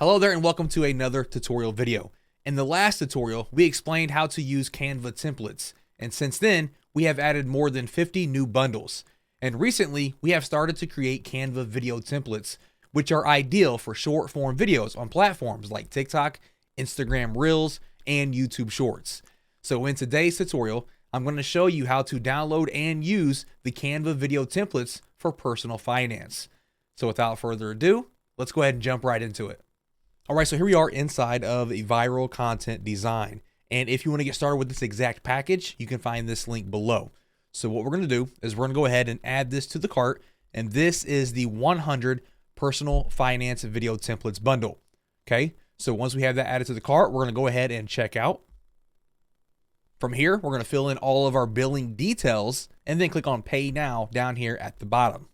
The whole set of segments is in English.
Hello there and welcome to another tutorial video. In the last tutorial, we explained how to use Canva templates, and since then, we have added more than 50 new bundles. And recently, we have started to create Canva video templates, which are ideal for short form videos on platforms like TikTok, Instagram Reels, and YouTube Shorts. So in today's tutorial, I'm going to show you how to download and use the Canva video templates for personal finance. So without further ado, let's go ahead and jump right into it. All right, so here we are inside of a viral content design. And if you want to get started with this exact package, you can find this link below. So what we're going to do is we're going to go ahead and add this to the cart. And this is the 100 personal finance video templates bundle. Okay, so once we have that added to the cart, we're going to go ahead and check out. From here, we're going to fill in all of our billing details and then click on Pay Now down here at the bottom.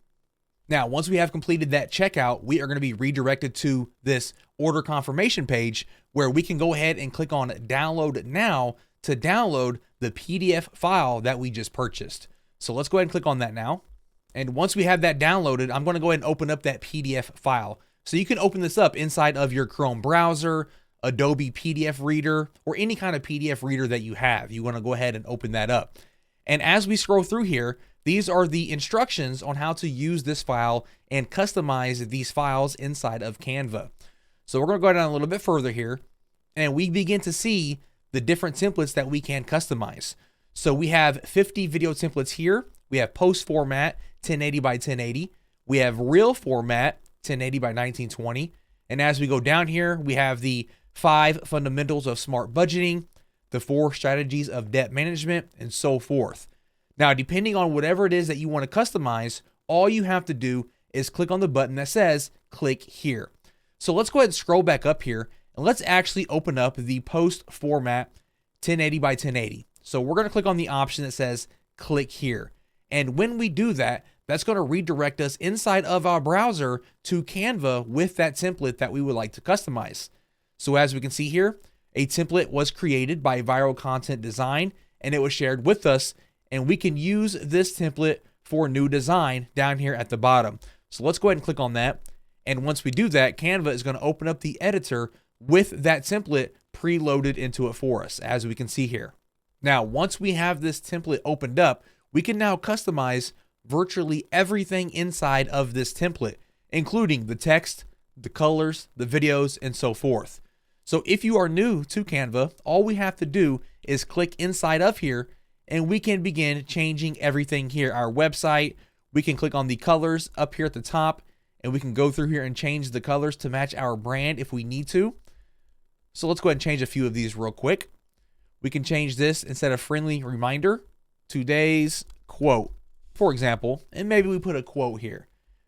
Now, once we have completed that checkout, we are going to be redirected to this order confirmation page where we can go ahead and click on Download Now to download the PDF file that we just purchased. So let's go ahead and click on that now. And once we have that downloaded, I'm going to go ahead and open up that PDF file. So you can open this up inside of your Chrome browser, Adobe PDF reader, or any kind of PDF reader that you have. You want to go ahead and open that up. And as we scroll through here, these are the instructions on how to use this file and customize these files inside of Canva. So we're going to go down a little bit further here, and we begin to see the different templates that we can customize. So we have 50 video templates here. We have post format, 1080 by 1080. We have reel format, 1080 by 1920. And as we go down here, we have the 5 fundamentals of smart budgeting, the 4 strategies of debt management, and so forth. Now, depending on whatever it is that you want to customize, all you have to do is click on the button that says click here. So let's go ahead and scroll back up here and let's actually open up the post format 1080 by 1080. So we're going to click on the option that says click here. And when we do that, that's going to redirect us inside of our browser to Canva with that template that we would like to customize. So as we can see here, a template was created by Viral Content Design and it was shared with us, and we can use this template for new design down here at the bottom. So let's go ahead and click on that. And once we do that, Canva is going to open up the editor with that template preloaded into it for us, as we can see here. Now, once we have this template opened up, we can now customize virtually everything inside of this template, including the text, the colors, the videos, and so forth. So if you are new to Canva, all we have to do is click inside of here and we can begin changing everything here. Our website, we can click on the colors up here at the top and we can go through here and change the colors to match our brand if we need to. So let's go ahead and change a few of these real quick. We can change this instead of friendly reminder, today's quote, for example, and maybe we put a quote here.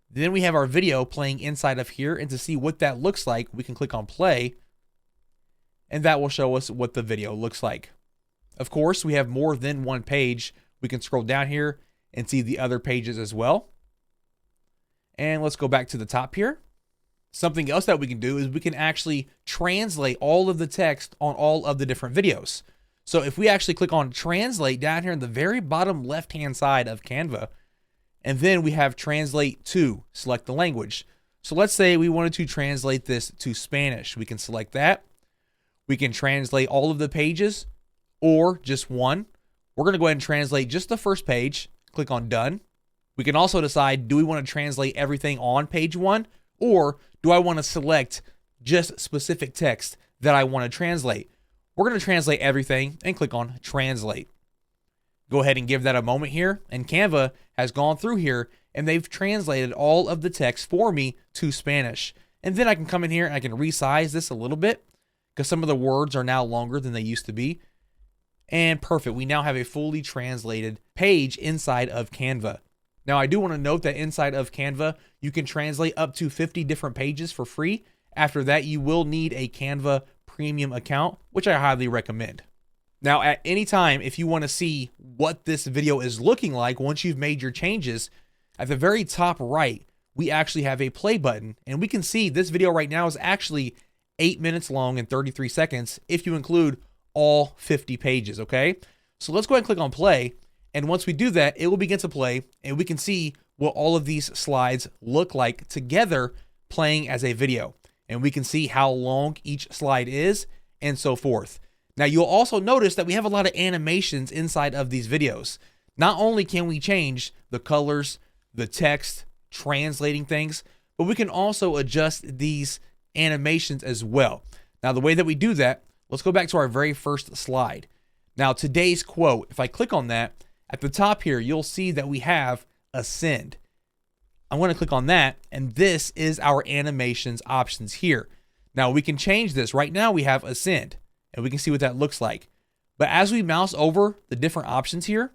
Then we have our video playing inside of here, and to see what that looks like, we can click on play and that will show us what the video looks like. Of course, we have more than one page. We can scroll down here and see the other pages as well. And let's go back to the top here. Something else that we can do is we can actually translate all of the text on all of the different videos. So if we actually click on translate down here in the very bottom left-hand side of Canva, and then we have translate to, select the language. So let's say we wanted to translate this to Spanish. We can select that. We can translate all of the pages or just one. We're going to go ahead and translate just the first page. Click on done. We can also decide, do we want to translate everything on page 1, or do I want to select just specific text that I want to translate? We're going to translate everything and click on translate. Go ahead and give that a moment here, and Canva has gone through here and they've translated all of the text for me to Spanish. And then I can come in here and I can resize this a little bit because some of the words are now longer than they used to be. And perfect, we now have a fully translated page inside of Canva. Now, I do want to note that inside of Canva, you can translate up to 50 different pages for free. After that, you will need a Canva premium account, which I highly recommend. Now, at any time, if you want to see what this video is looking like once you've made your changes, at the very top right, we actually have a play button, and we can see this video right now is actually 8 minutes long and 33 seconds if you include all 50 pages, okay? So let's go ahead and click on play, and once we do that, it will begin to play, and we can see what all of these slides look like together playing as a video. and we can see how long each slide is and so forth. Now you'll also notice that we have a lot of animations inside of these videos. Not only can we change the colors, the text, translating things, but we can also adjust these animations as well. Now the way that we do that, let's go back to our very first slide. Now today's quote, if I click on that, at the top here, you'll see that we have ascend. I'm going to click on that, and this is our animations options here. Now we can change this. Right now we have ascend, and we can see what that looks like. But as we mouse over the different options here,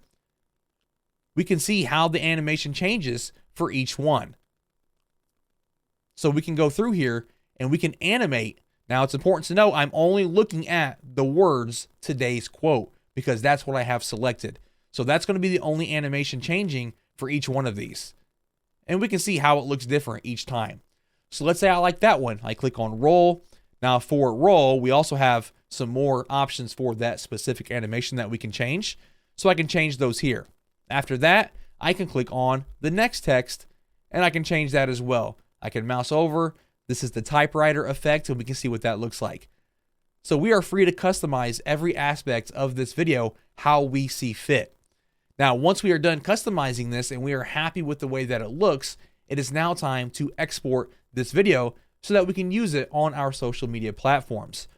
we can see how the animation changes for each one. So we can go through here and we can animate. Now it's important to know I'm only looking at the words today's quote because that's what I have selected. So that's going to be the only animation changing for each one of these. And we can see how it looks different each time. So let's say I like that one. I click on roll. Now for roll, we also have some more options for that specific animation that we can change. So I can change those here. After that, I can click on the next text and I can change that as well. I can mouse over. This is the typewriter effect, and we can see what that looks like. So we are free to customize every aspect of this video how we see fit. Now, once we are done customizing this and we are happy with the way that it looks, it is now time to export this video so that we can use it on our social media platforms.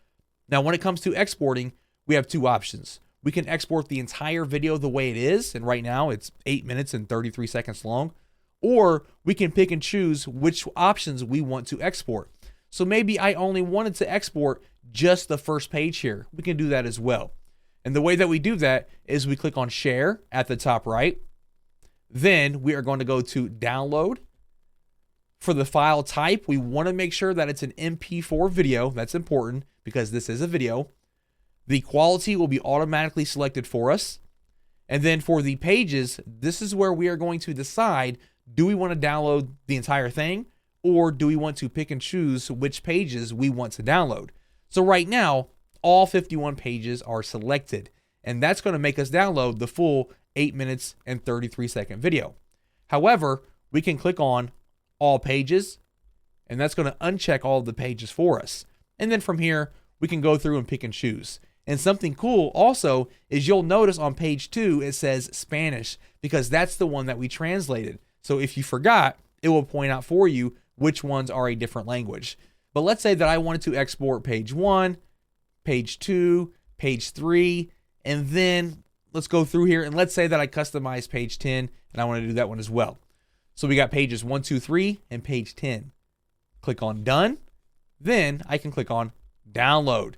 Now, when it comes to exporting, we have two options. We can export the entire video the way it is, and right now it's 8 minutes and 33 seconds long, or we can pick and choose which options we want to export. So maybe I only wanted to export just the first page here. We can do that as well. And the way that we do that is we click on share at the top right. Then we are going to go to download. For the file type, we want to make sure that it's an MP4 video. That's important because this is a video. The quality will be automatically selected for us. And then for the pages, this is where we are going to decide, do we want to download the entire thing or do we want to pick and choose which pages we want to download? So right now, all 51 pages are selected, and that's going to make us download the full 8 minutes and 33 second video. However, we can click on all pages, and that's going to uncheck all of the pages for us. And then from here, we can go through and pick and choose. And something cool also is you'll notice on page 2, it says Spanish because that's the one that we translated. So if you forgot, it will point out for you which ones are a different language. But let's say that I wanted to export page 1, page 2, page 3, and then let's go through here and let's say that I customize page 10 and I want to do that one as well. So we got pages 1, 2, 3 and page 10. Click on done. Then I can click on download.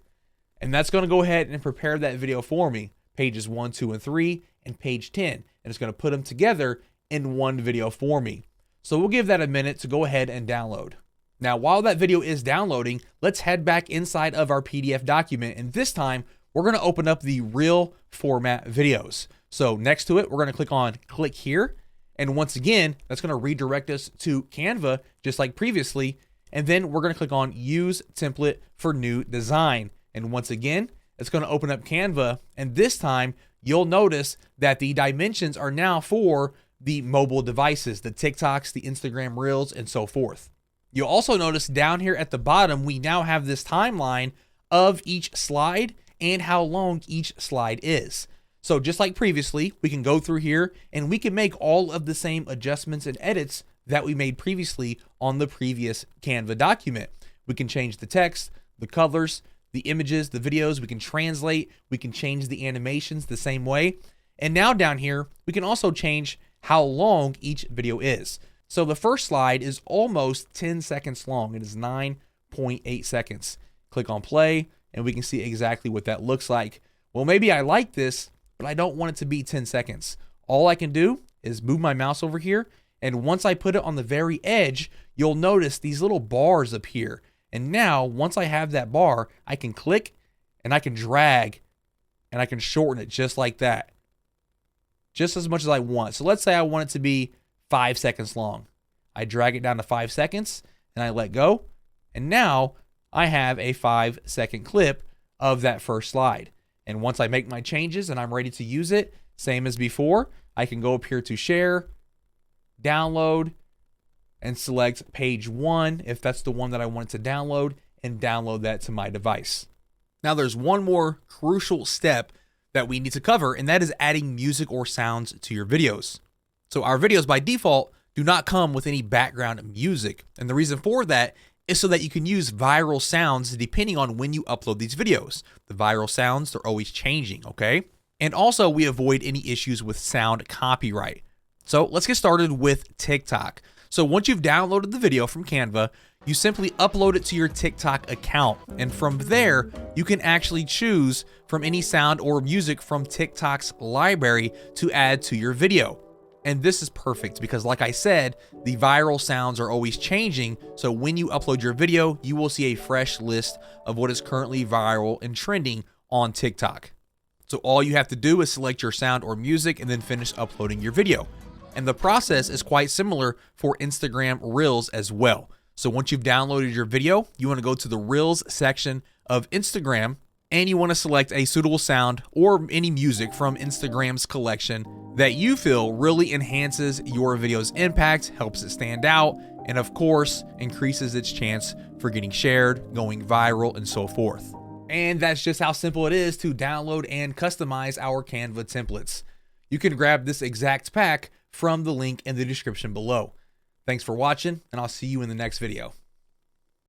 And that's going to go ahead and prepare that video for me. Pages 1, 2, and 3 and page 10. And it's going to put them together in one video for me. So we'll give that a minute to go ahead and download. Now, while that video is downloading, let's head back inside of our PDF document. And this time, we're going to open up the real format videos. So next to it, we're going to click on click here. And once again, that's going to redirect us to Canva, just like previously. And then we're going to click on use template for new design. And once again, it's going to open up Canva. And this time, you'll notice that the dimensions are now for the mobile devices, the TikToks, the Instagram Reels, and so forth. You'll also notice down here at the bottom, we now have this timeline of each slide and how long each slide is. So just like previously, we can go through here and we can make all of the same adjustments and edits that we made previously on the previous Canva document. We can change the text, the colors, the images, the videos, we can translate, we can change the animations the same way. And now down here, we can also change how long each video is. So the first slide is almost 10 seconds long. It is 9.8 seconds. Click on play and we can see exactly what that looks like. Well, maybe I like this, but I don't want it to be 10 seconds. All I can do is move my mouse over here. And once I put it on the very edge, you'll notice these little bars appear. And now, once I have that bar, I can click and I can drag and I can shorten it just like that. Just as much as I want. So let's say I want it to be 5 seconds long. I drag it down to 5 seconds and I let go. And now I have a 5-second clip of that first slide. And once I make my changes and I'm ready to use it, same as before, I can go up here to share, download, and select page 1 if that's the one that I want to download, and download that to my device. Now there's one more crucial step that we need to cover, and that is adding music or sounds to your videos. So our videos by default do not come with any background music, and the reason for that is so that you can use viral sounds depending on when you upload these videos. The viral sounds, they're always changing, okay? And also we avoid any issues with sound copyright. So let's get started with TikTok. So once you've downloaded the video from Canva, you simply upload it to your TikTok account. And from there, you can actually choose from any sound or music from TikTok's library to add to your video. And this is perfect because, like I said, the viral sounds are always changing. So when you upload your video, you will see a fresh list of what is currently viral and trending on TikTok. So all you have to do is select your sound or music and then finish uploading your video. And the process is quite similar for Instagram Reels as well. So once you've downloaded your video, you want to go to the Reels section of Instagram, and you want to select a suitable sound or any music from Instagram's collection that you feel really enhances your video's impact, helps it stand out, and of course, increases its chance for getting shared, going viral, and so forth. And that's just how simple it is to download and customize our Canva templates. You can grab this exact pack from the link in the description below. Thanks for watching, and I'll see you in the next video.